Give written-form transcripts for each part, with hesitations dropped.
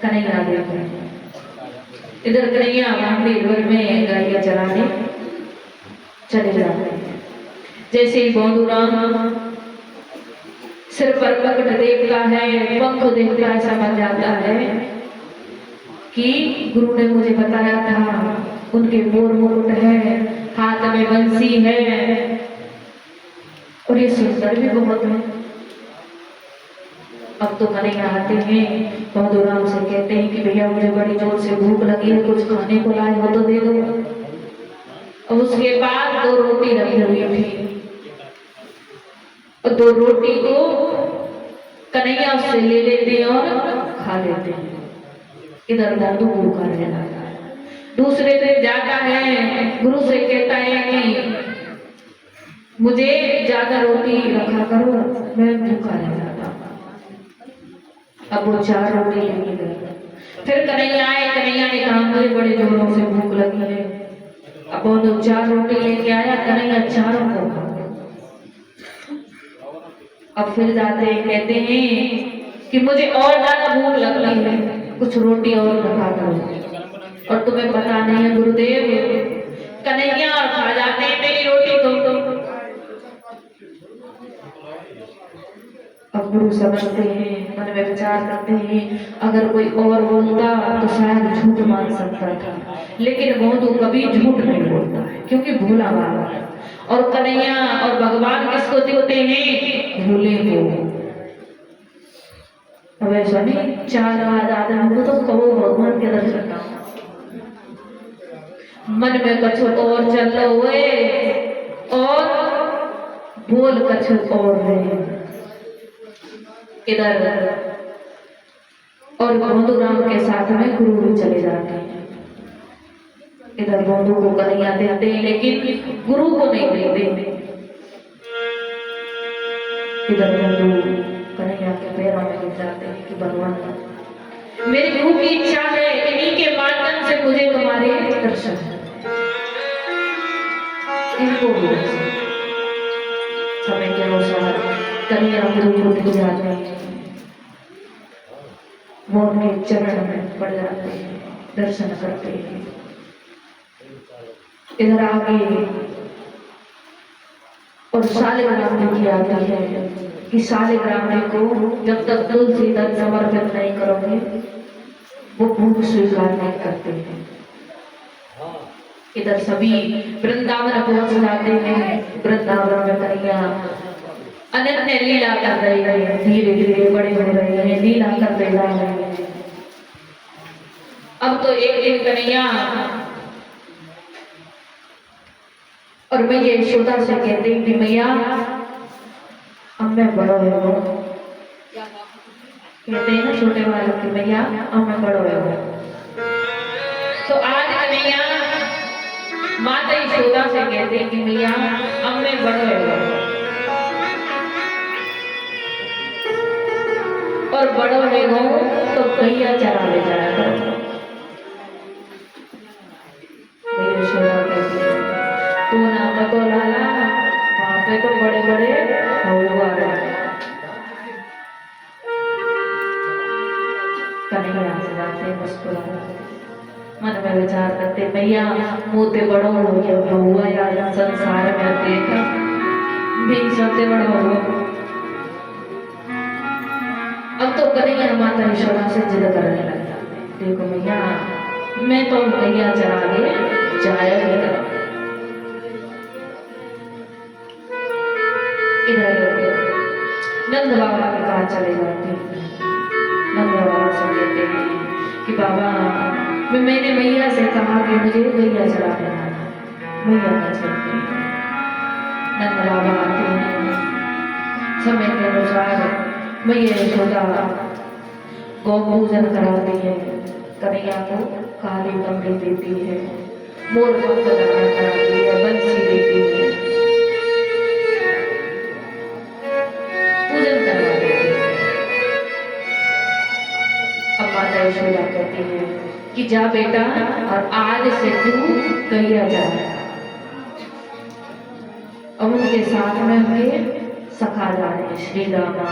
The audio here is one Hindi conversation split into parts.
कन्हैया देखो, इधर कन्हैया मंदिर में गाड़ियां चलाने चले जाते हैं। जैसे ही बंधुराम सिर पर पकड़ देखता है, पंख देखता है, समझ जाता है कि गुरु ने मुझे बताया था उनके मोर मुकुट है, हाथ में बंसी है और ये सुंदर भी बहुत है। अब तो कन्हैया आते हैं, बंधुराम से कहते हैं कि भैया मुझे बड़ी जोर से भूख लगी है, कुछ खाने को लाए हो तो दे दो। और उसके बाद 2 रोटी रखी हुई थी और 2 रोटी को कन्हैया उससे ले लेते हैं और खा लेते हैं। इधर बंधु भूखा रह जाता है। दूसरे दिन जाता है, गुरु से कहता है कि मुझे ज्यादा रोटी रखा करो, मैं भूखा रह जाता हूँ। अब वो 4 रोटी लेके गए। फिर कन्हैया आए, कन्हैया ने कहा मुझे बड़े जोरों से भूख लगी है। अब वो 4 रोटी लेके आया, कन्हैया चारों को खा गया। अब फिर जाते हैं, कहते हैं कि मुझे और ज्यादा भूख लग रही है, कुछ रोटी और रखा करो। और तुम्हें पता नहीं है गुरुदेव, कन्हैया और खा जाते हैं मेरी रोटी तो। अब गुरु समझते हैं, मन में विचार करते हैं अगर कोई और बोलता तो शायद झूठ मान सकता था, लेकिन वो तो कभी झूठ नहीं बोलता है क्योंकि भोला बाबा है। और कन्हैया और भगवान किसको देते हैं? भोले को। अब ऐसा नहीं 4 आज आदमी को तो कहो भगवान के दर्शन ना, मन में कछु और चल रहा हुए और बोल कछु और है इधर। और बंधुराम के साथ में गुरु भी चले जाते हैं। इधर बंधु को कन्हैया देते हैं लेकिन गुरु को नहीं देते। इधर बंधु कन्हैया के पैरों में गिर जाते हैं कि भगवान मेरी गुरु की इच्छा है, इन्हीं के माध्यम से मुझे तुम्हारे दर्शन इनको भी समय के अनुसार कन्हैया गुरु को दिख जाते हैं, वो उनके चरण में पड़ जाते हैं, दर्शन करते हैं। इधर आगे और शालिग्राम लिखी आती है कि शालिग्राम को जब तक तुलसी दल समर्पित नहीं करोगे वो भूख स्वीकार नहीं करते हैं। इधर सभी वृंदावन पहुंच जाते हैं। वृंदावन में कन्हैया अनन्य लीला कर रहे हैं, धीरे धीरे बड़े हो रहे हैं, लीला कर रहे हैं। अब तो एक दिन कन्हैया और मैया यशोदा से कहते हैं कि मैया अब मैं बड़ा हो गया। कहते हैं ना छोटे बालक की मैया अब मैं बड़ा हो गया। तो आज कन्हैया माता यशोदा से कहते हैं कि मैया अब मैं बड़ा हो गया और बड़ा हो तो गैया चरा ले जाया करो। यशोदा कहती है तू ना तो लाला, वहां पे तो बड़े बड़े हुआ रहे। कन्हैया से जाते मुस्कुराते मन में विचार करते भैया मोते बड़ो हो गया हुआ या संसार में देखा भी सबसे बड़ा हो। अब तो कन्हैया माता यशोदा से जिद करने लग जाते, देखो भैया मैं तो गैया चरा के जाया। इधर नंद बाबा के पास चले जाते हैं। नंद बाबा से कहते हैं कि बाबा मैंने मैया से कहा कि मुझे गैया चरा देना, मैया नहीं चलती। नंद बाबा आते हैं, समय के अनुसार मैया यशोदा गौ पूजन कराती है, कन्हैया को काली कमरी देती है, मोर पंख कराती है, बंसी देती है, पूजन करवा देती है। अब माता यशोदा कहती है कि जा बेटा और आज से तू गैया जा। अब उनके साथ में उनके सखा जा रहे श्री रामा,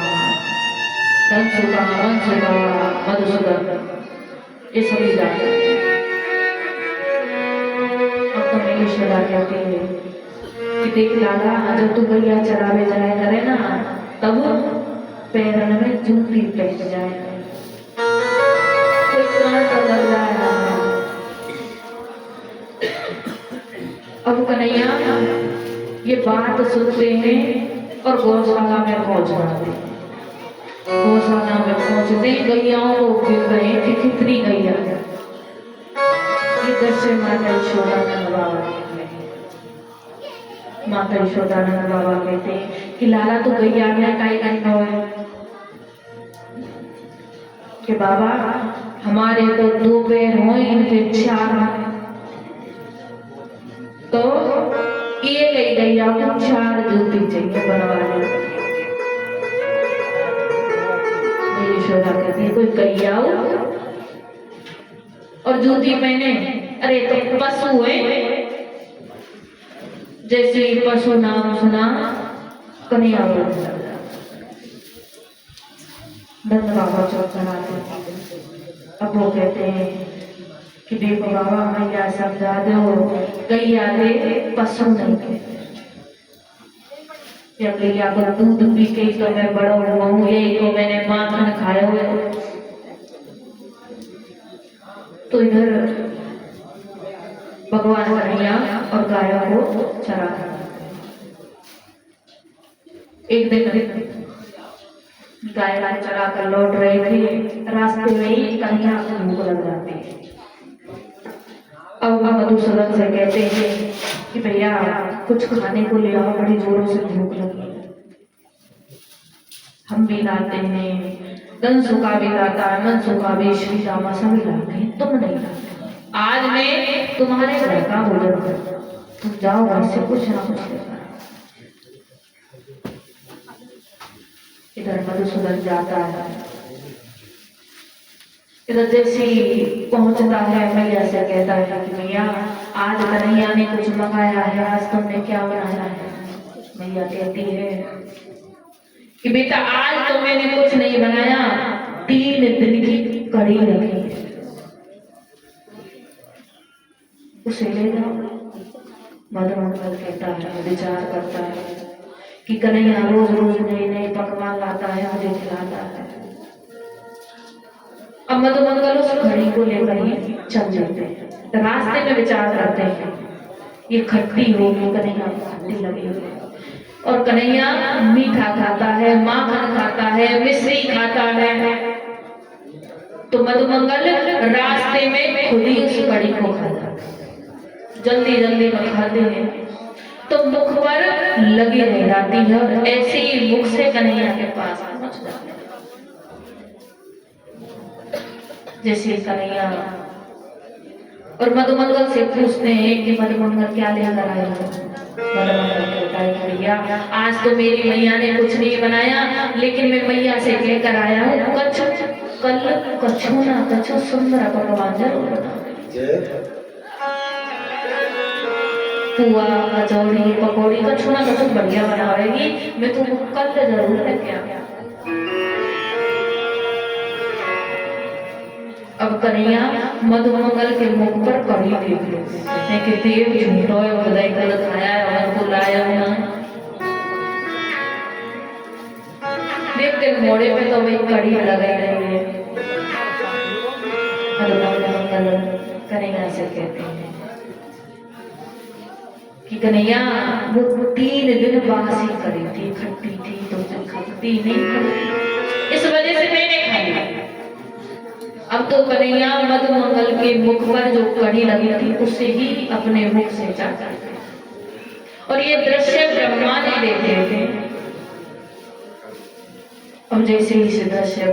धनसुधा, वंशुधा, मधुसूदन ये सभी जाते हैं। अब तो मेरी शोला कहती है कि देख लाला, जब तू गैया चरावे जाया करे ना, तब पैरन में जूती पहन जाए, कोई कांटा लग रहा है। अब कन्हैया ये बात सुनते हैं और गौशाला में पहुंच जाते हैं। गौशाला में पहुंचते गैयाओं को गिर रहे कि कितनी गैया है। ये दृश्य माता यशोदानंद बाबा कहते हैं। माता यशोदानंद बाबा कहते हैं कि लाला तो गैया में काई करना है कि बाबा हमारे तो 2 पैर हो, इनके 4 हैं, तो ये ले गैया को 4 जूती चाहिए बनवाने। मेरी यशोदा कहती है कोई गैया और जूती पहने, अरे तो पशु है। जैसे ही पशु नाम सुना कन्हैया नंद बाबा चौक कराते। अब वो कहते हैं कि देखो बाबा मैया समझा दो, गैया दे पशु नहीं थे। या गैया को दूध पी के तो मैं बड़ा हुआ हूँ, यही तो मैंने माखन खाया हुआ। तो इधर भगवान कन्हैया और गायों को चरा। एक दिन गाय चरा कर लौट रहे थे, रास्ते में ही कन्हैया को भूख लग जाती है। अब मधुसूदन से कहते हैं कि भैया कुछ खाने को ले आओ, बड़ी जोरों से भूख लगी। हम भी लाते हैं, दंसु का भी लाता है, मनसु का भी, श्री रामा सभी लाते हैं, तुम नहीं लाते। आज मैं तुम्हारे घर का भोजन करूं, तुम जाओ घर से कुछ ना कुछ लेकर। इधर मधुसूदन जाता है। इधर जैसे ही पहुंचता है मैया से कहता है कि मैया आज कन्हैया ने कुछ मंगाया है, आज तुमने क्या बनाया है। मैया कहती है कि बेटा आज तो मैंने कुछ नहीं बनाया, 3 दिन की कड़ी रखी है, उसे ले जाओ। मधुमंगल कहता है, विचार करता है कि कन्हैया रोज रोज नए नए पकवान लाता है, मुझे खिलाता है। अब मधुमंगल उस घड़ी को लेकर ही चल जाते हैं। रास्ते में विचार करते हैं ये खट्टी होगी, कन्हैया को खट्टी लगी और कन्हैया मीठा खाता है, माखन खाता है, मिश्री खाता है। तो मधुमंगल रास्ते में खुद ही उस कड़ी को खाता है। जल्दी जल्दी में खाते हैं तो मुख पर लगी रह जाती है और ऐसे ही मुख से कन्हैया के पास पहुंच जाते हैं। जैसे कन्हैया और मधुमंगल से पूछते हैं कि मधुमंगल क्या लेकर आए हो। मधुमंगल कहता है कि भैया आज तो मेरी मैया ने कुछ नहीं बनाया, लेकिन मैं मैया से लेकर आया हूँ कच्छ, कल कच्छू ना कच्छू सुंदर पकवान जरूर बनाओ। पुआ, कचौड़ी, पकौड़ी, कच्छू ना कच्छू बढ़िया बनाएगी, मैं तुमको कल जरूर लेके आऊंगा। अब कन्हैया मधुमंगल के मुख पर कड़ी देख लेते हैं कि देव झूठो है, खुदाई गलत खाया है, हमको लाया है ना। देखते मोड़े पे तो वही कड़ी लगाई रही है। मधुमंगल कन्हैया से कहते हैं कि कन्हैया वो 3 दिन बासी करी थी, खट्टी थी, तो खट्टी नहीं थी, इस वजह से मैंने खाई। अब तो कन्हैया मधुमंगल के मुख पर जो कड़ी लगी थी उसे ही अपने मुख से चाटा और ये दृश्य ब्रह्मा जी देख रहे थे। अब जैसे ही इस दृश्य